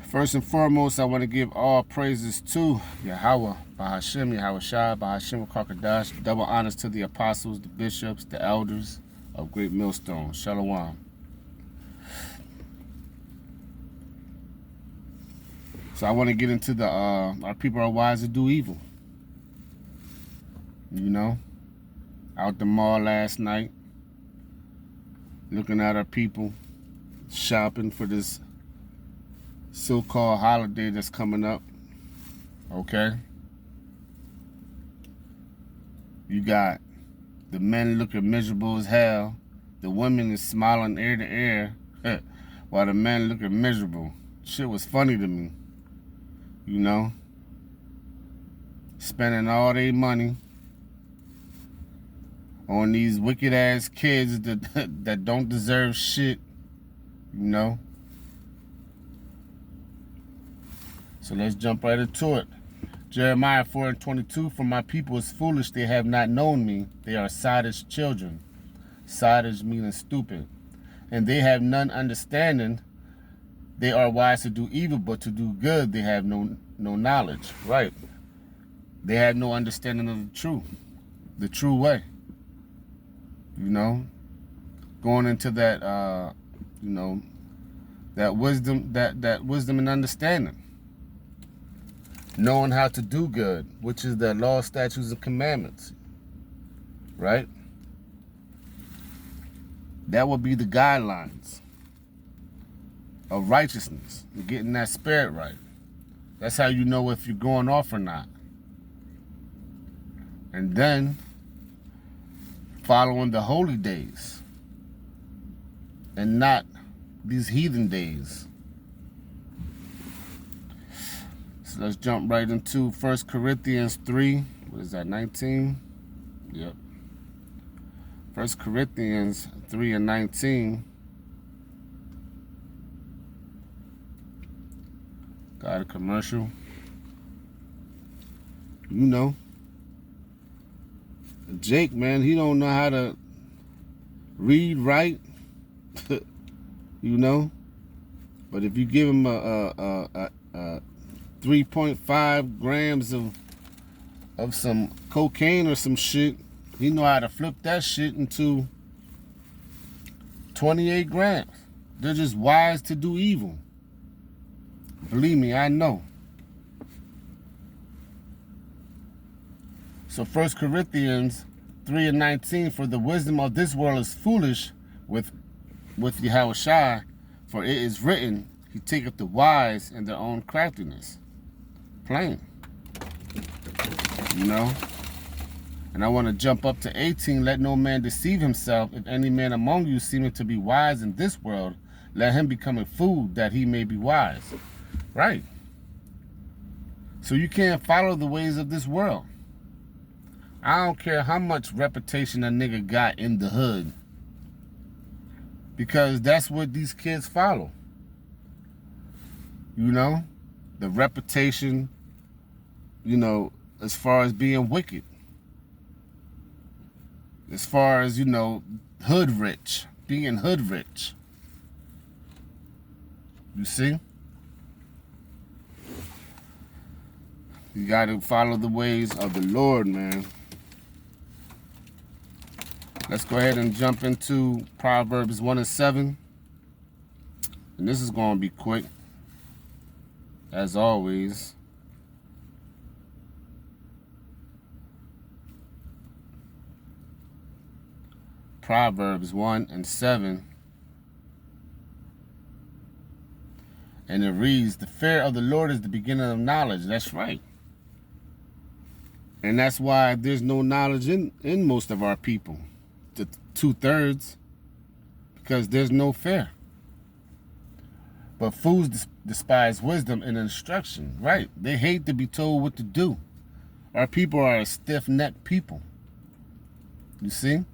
First and foremost, I want to give all praises to Yahweh, Bahashem, Yahweh Shai, Bahashem, Karkadash. Double honors to the apostles, the bishops, the elders of Great Millstone. Shalom. So I want to get into the, our people are wise to do evil. You know, out the mall last night, looking at our people, shopping for this so-called holiday that's coming up, okay? You got the men looking miserable as hell. The women is smiling ear to ear while the men looking miserable. Shit was funny to me, you know? Spending all their money on these wicked-ass kids that don't deserve shit, you know? So let's jump right into it. Jeremiah 4:22, for my people is foolish, they have not known me. They are sottish children. Sottish meaning stupid. And they have none understanding. They are wise to do evil, but to do good they have no knowledge. Right. They have no understanding of the true way. You know, going into that, you know, that wisdom, that wisdom and understanding. Knowing how to do good, which is the law, statutes, and commandments, right? That would be the guidelines of righteousness, and getting that spirit right. That's how you know if you're going off or not. And then following the holy days and not these heathen days. So let's jump right into 1 Corinthians 3. What is that, 19? Yep. 1 Corinthians 3 and 19. Got a commercial. You know. Jake, man, he don't know how to read, write. You know. But if you give him a 3.5 grams of some cocaine or some shit, he know how to flip that shit into 28 grams. They're just wise to do evil. Believe me, I know. So 1 Corinthians 3 and 19, for the wisdom of this world is foolish with Yahweh Shai, for it is written, he taketh the wise in their own craftiness. Plain. You know? And I want to jump up to 18. Let no man deceive himself. If any man among you seemeth to be wise in this world, let him become a fool that he may be wise. Right. So you can't follow the ways of this world. I don't care how much reputation a nigga got in the hood, because that's what these kids follow. You know? The reputation, you know, as far as being wicked. As far as, you know, hood rich. Being hood rich. You see? You got to follow the ways of the Lord, man. Let's go ahead and jump into Proverbs 1 and 7. And this is going to be quick, as always. Proverbs 1 and 7. And it reads, the fear of the Lord is the beginning of knowledge. That's right. And that's why there's no knowledge in most of our people. The 2/3. Because there's no fear. But fools despise wisdom and instruction. Right. They hate to be told what to do. Our people are a stiff-necked people. You see?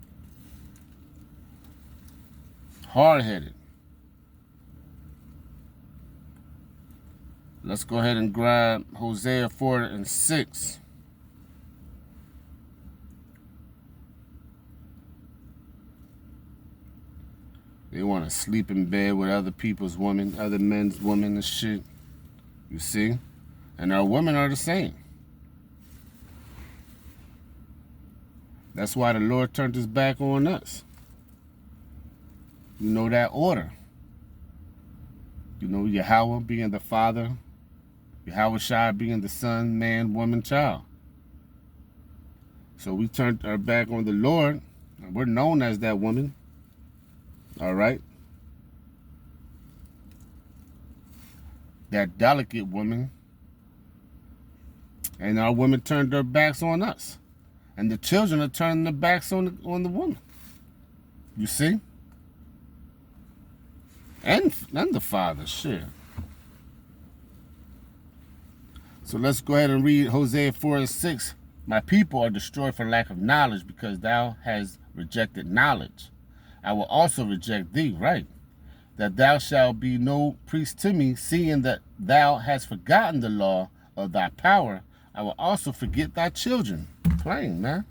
Hard-headed. Let's go ahead and grab Hosea 4 and 6. They want to sleep in bed with other people's women, other men's women and shit. You see? And our women are the same. That's why the Lord turned his back on us. You know that order. You know, Yahweh being the father, Yahweh Shai being the son, man, woman, child. So we turned our back on the Lord. And we're known as that woman. All right? That delicate woman. And our women turned their backs on us. And the children are turning their backs on the woman. You see? And the father, shit. So let's go ahead and read Hosea 4:6. My people are destroyed for lack of knowledge, because thou hast rejected knowledge. I will also reject thee, right? That thou shalt be no priest to me, seeing that thou hast forgotten the law of thy power. I will also forget thy children. Plain, man.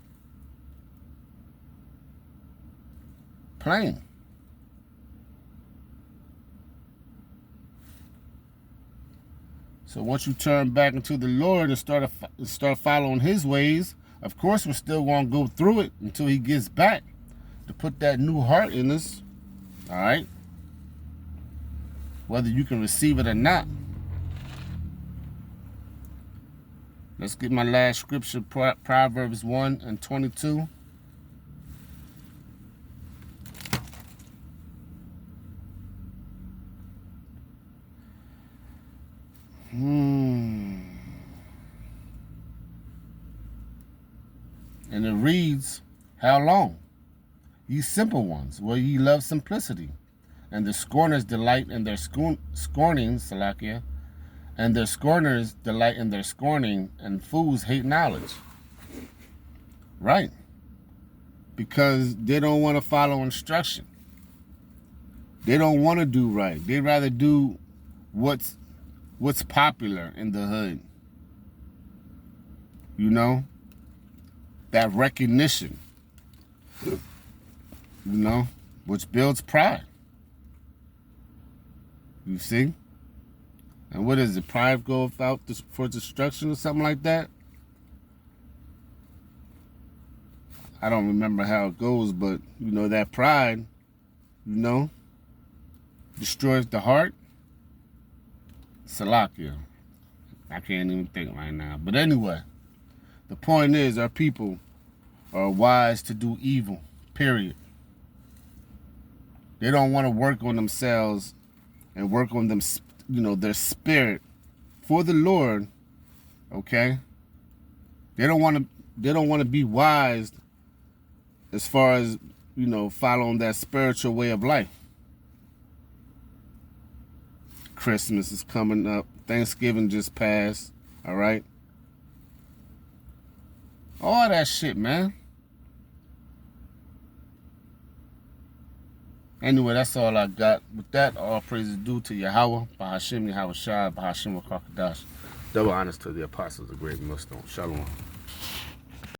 Plain. So once you turn back into the Lord and start following his ways, of course we're still going to go through it until he gets back to put that new heart in us. All right? Whether you can receive it or not. Let's get my last scripture, Proverbs 1:22. And it reads, how long? Ye simple ones, will ye love simplicity? And the scorners delight in their scorning, Salakia, and their scorners delight in their scorning, and fools hate knowledge. Right. Because they don't want to follow instruction. They don't want to do right. They'd rather do what's popular in the hood. You know? That recognition. You know? Which builds pride. You see? And what is it? Pride goeth out for destruction or something like that? I don't remember how it goes, but, you know, that pride, you know, destroys the heart. Salakia. I can't even think right now. But anyway, the point is our people are wise to do evil, period. They don't want to work on themselves and work on them, you know, their spirit for the Lord, okay? They don't want to be wise as far as, you know, following that spiritual way of life. Christmas is coming up. Thanksgiving just passed, all right? All that shit, man. Anyway, that's all I got. With that, all praises due to Yahweh, Bahashim, Yahweh Shai, Bahashim, Wakakadash. Double honors to the apostles of the great millstone. Shalom.